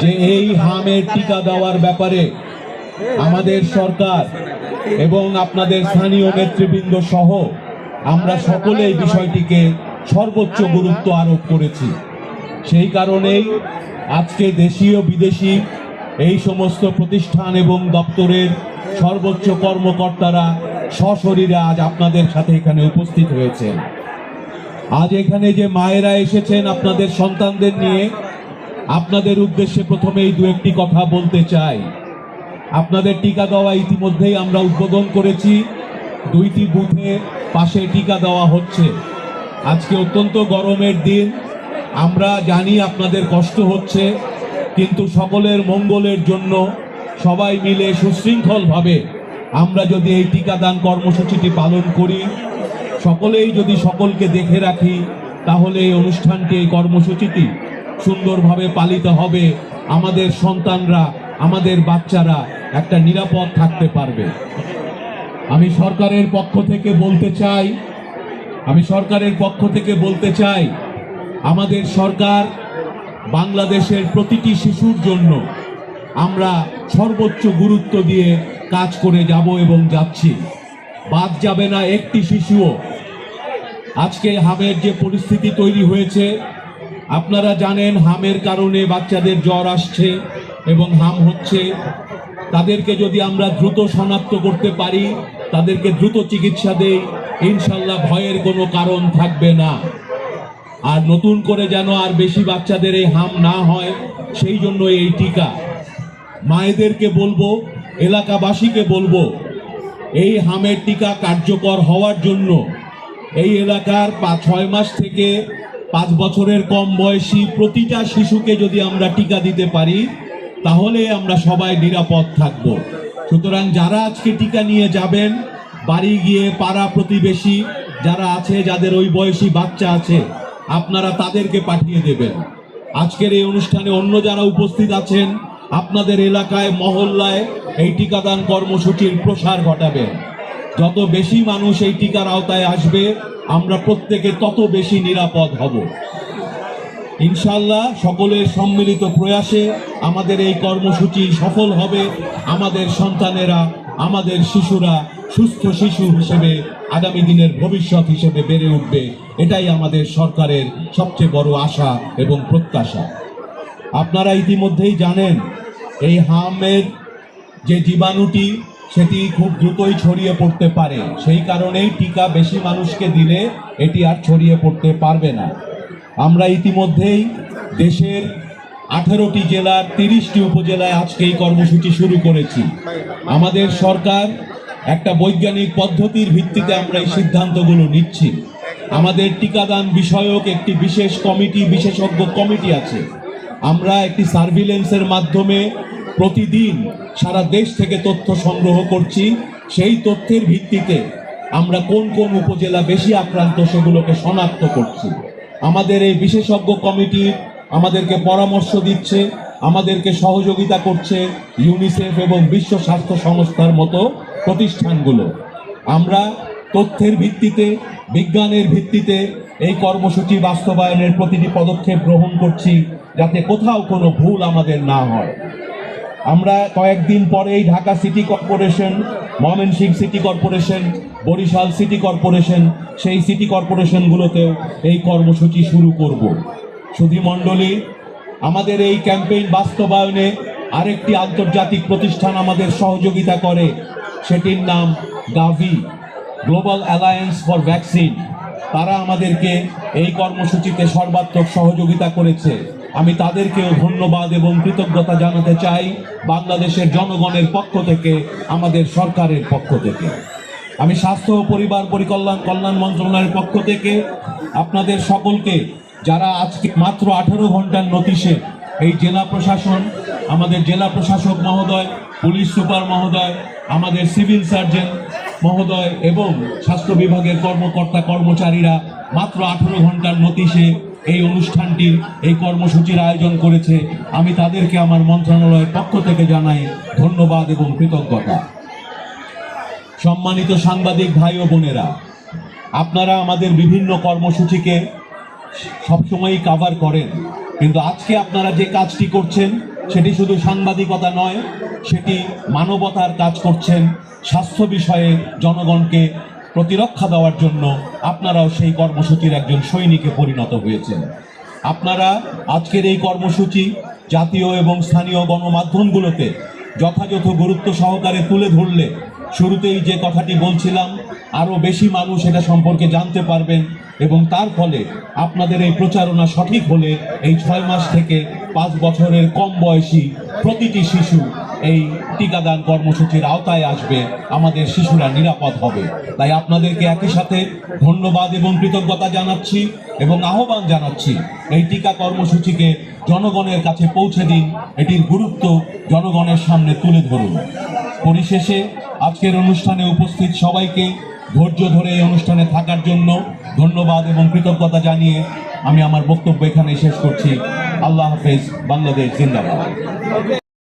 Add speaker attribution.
Speaker 1: যে এই হামের টিকা দেওয়ার ব্যাপারে আমাদের সরকার এবং আপনাদের স্থানীয় নেতৃবৃন্দ সহ আমরা সকলে এই বিষয়টিকে সর্বোচ্চ গুরুত্ব আরোপ করেছি। সেই কারণেই আজকে দেশীয় বিদেশি এই সমস্ত প্রতিষ্ঠান এবং দপ্তরের সর্বোচ্চ কর্মকর্তারা সশরীরে আজ আপনাদের সাথে এখানে উপস্থিত হয়েছেন। আজ এখানে যে মায়েরা এসেছেন আপনাদের সন্তানদের নিয়ে, আপনাদের উদ্দেশ্যে প্রথমেই দু একটি কথা বলতে চাই। আপনাদের টিকা দেওয়া ইতিমধ্যেই আমরা উদ্বোধন করেছি, 2টি বুথে পাশে টিকা দেওয়া হচ্ছে। আজকে অত্যন্ত গরমের দিন, আমরা জানি আপনাদের কষ্ট হচ্ছে, কিন্তু সকলের মঙ্গলের জন্য সবাই মিলে সুশৃঙ্খলভাবে আমরা যদি এই টিকাদান কর্মসূচিটি পালন করি, সকলেই যদি সকলকে দেখে রাখি, তাহলে এই অনুষ্ঠানটি, এই কর্মসূচিটি সুন্দরভাবে পালিত হবে। আমাদের সন্তানরা, আমাদের বাচ্চারা একটা নিরাপদ থাকতে পারবে। আমি সরকারের পক্ষ থেকে বলতে চাই আমাদের সরকার বাংলাদেশের প্রতিটি শিশুর জন্য আমরা সর্বোচ্চ গুরুত্ব দিয়ে কাজ করে যাব এবং যাচ্ছি। বাদ যাবে না একটি শিশুও। আজকে হামের যে পরিস্থিতি তৈরি হয়েছে, আপনারা জানেন হামের কারণে বাচ্চাদের জ্বর আসছে এবং হাম হচ্ছে। তাদেরকে যদি আমরা দ্রুত শনাক্ত করতে পারি, তাদেরকে দ্রুত চিকিৎসা দেই, ইনশাল্লাহ ভয়ের কোনো কারণ থাকবে না। আর নতুন করে যেন আর বেশি বাচ্চাদের এই হাম না হয়, সেই জন্য এই টিকা। মায়েদেরকে বলবো, এলাকাবাসীকে বলবো, এই হামের টিকা কার্যকর হওয়ার জন্য এই এলাকার 6 মাস থেকে 5 বছরের কম বয়সী প্রতিটা শিশুকে যদি আমরা টিকা দিতে পারি, তাহলে আমরা সবাই নিরাপদ থাকব। সুতরাং যারা আজকে টিকা নিয়ে যাবেন, বাড়ি গিয়ে পাড়া প্রতিবেশী যারা আছে, যাদের ওই বয়সী বাচ্চা আছে, আপনারা তাদেরকে পাঠিয়ে দেবেন। আজকের এই অনুষ্ঠানে অন্য যারা উপস্থিত আছেন, আপনাদের এলাকায়, মহল্লায় এই টিকাদান কর্মসূচির প্রসার ঘটাবেন। যত বেশি মানুষ এই টিকার আওতায় আসবে, আমরা প্রত্যেকে তত বেশি নিরাপদ হব। ইনশাল্লাহ সকলের সম্মিলিত প্রয়াসে আমাদের এই কর্মসূচি সফল হবে। আমাদের সন্তানেরা, আমাদের শিশুরা সুস্থ শিশু হিসেবে আগামী দিনের ভবিষ্যৎ হিসেবে বেড়ে উঠবে। এটাই আমাদের সরকারের সবচেয়ে বড় আশা এবং প্রত্যাশা। আপনারা ইতিমধ্যেই জানেন এই হামের যে জীবাণুটি, সেটি খুব দ্রুতই ছড়িয়ে পড়তে পারে। সেই কারণেই টিকা বেশি মানুষকে দিলে এটি আর ছড়িয়ে পড়তে পারবে না। আমরা ইতিমধ্যেই দেশের 18টি জেলার 30টি উপজেলায় আজকে এই কর্মসূচি শুরু করেছি। আমাদের সরকার একটা বৈজ্ঞানিক পদ্ধতির ভিত্তিতে আমরা এই সিদ্ধান্তগুলো নিচ্ছি। আমাদের টিকাদান বিষয়ক একটি বিশেষ কমিটি, বিশেষজ্ঞ কমিটি আছে। আমরা একটি সার্ভিলেন্সের মাধ্যমে প্রতিদিন সারা দেশ থেকে তথ্য সংগ্রহ করছি। সেই তথ্যের ভিত্তিতে আমরা কোন কোন উপজেলা বেশি আক্রান্ত সেগুলোকে শনাক্ত করছি। আমাদের এই বিশেষজ্ঞ কমিটি আমাদেরকে পরামর্শ দিচ্ছে, আমাদেরকে সহযোগিতা করছে ইউনিসেফ এবং বিশ্ব স্বাস্থ্য সংস্থার মতো প্রতিষ্ঠানগুলো। আমরা তথ্যের ভিত্তিতে, বিজ্ঞানের ভিত্তিতে এই কর্মসূচি বাস্তবায়নের প্রতিটি পদক্ষেপ গ্রহণ করছি, যাতে কোথাও কোনো ভুল আমাদের না হয়। আমরা কয়েকদিন পরেই Dhaka city corporation, Mymensingh city corporation, Barishal city corporation, সেই সিটি কর্পোরেশনগুলোতেও এই কর্মসূচি শুরু করব। সুধীমণ্ডলী, আমাদের এই ক্যাম্পেইন বাস্তবায়নে আরেকটি আন্তর্জাতিক প্রতিষ্ঠান আমাদের সহযোগিতা করে, সেটির নাম গাভি, গ্লোবাল অ্যালায়েন্স ফর ভ্যাকসিন। তারা আমাদেরকে এই কর্মসূচিতে সর্বাত্মক সহযোগিতা করেছে। আমি তাদেরকেও ধন্যবাদ এবং কৃতজ্ঞতা জানাতে চাই বাংলাদেশের জনগণের পক্ষ থেকে, আমাদের সরকারের পক্ষ থেকে। আমি স্বাস্থ্য ও পরিবার কল্যাণ মন্ত্রণালয়ের পক্ষ থেকে আপনাদের সকলকে, যারা আজকে মাত্র 18 ঘন্টার নোটিশে এই জেলা প্রশাসন, আমাদের জেলা প্রশাসক মহোদয়, পুলিশ সুপার মহোদয়, আমাদের সিভিল সার্জন মহোদয় এবং স্বাস্থ্য বিভাগের কর্মকর্তা কর্মচারীরা মাত্র 18 ঘন্টার নোটিশে এই অনুষ্ঠানটির, এই কর্মসূচির আয়োজন করেছে, আমি তাদেরকে আমার মন্ত্রণালয়ের পক্ষ থেকে জানাই ধন্যবাদ এবং কৃতজ্ঞতা। সম্মানিত সাংবাদিক ভাই ও বোনেরা, আপনারা আমাদের বিভিন্ন কর্মসূচিকে সবসময়ই কভার করেন। কিন্তু আজকে আপনারা যে কাজটি করছেন সেটি শুধু সাংবাদিকতা নয়, সেটি মানবতার কাজ করছেন। স্বাস্থ্য বিষয়ে জনগণকে প্রতিরক্ষা দেওয়ার জন্য আপনারাও সেই কর্মসূচির একজন সৈনিকে পরিণত হয়েছেন। আপনারা আজকের এই কর্মসূচি জাতীয় এবং স্থানীয় গণমাধ্যমগুলোতে যথাযথ গুরুত্ব সহকারে তুলে ধরলে, শুরুতেই যে কথাটি বলছিলাম, আরও বেশি মানুষ এটা সম্পর্কে জানতে পারবেন এবং তার ফলে আপনাদের এই প্রচারণা সঠিক হলে এই 6 মাস থেকে 5 বছরের কম বয়সী প্রতিটি শিশু এই টিকাদান কর্মসূচির আওতায় আসবে, আমাদের শিশুরা নিরাপদ হবে। তাই আপনাদেরকে একই সাথে ধন্যবাদ এবং কৃতজ্ঞতা জানাচ্ছি এবং আহ্বান জানাচ্ছি এই টিকা কর্মসূচিকে জনগণের কাছে পৌঁছে দিন, এটির গুরুত্ব জনগণের সামনে তুলে ধরুন। পরিশেষে আজকের অনুষ্ঠানে উপস্থিত সবাইকে ধৈর্য ধরে এই অনুষ্ঠানে থাকার জন্য ধন্যবাদ এবং কৃতজ্ঞতা জানিয়ে আমি আমার বক্তব্য এখানে শেষ করছি। আল্লাহ হাফেজ। বাংলাদেশ জিন্দাবাদ।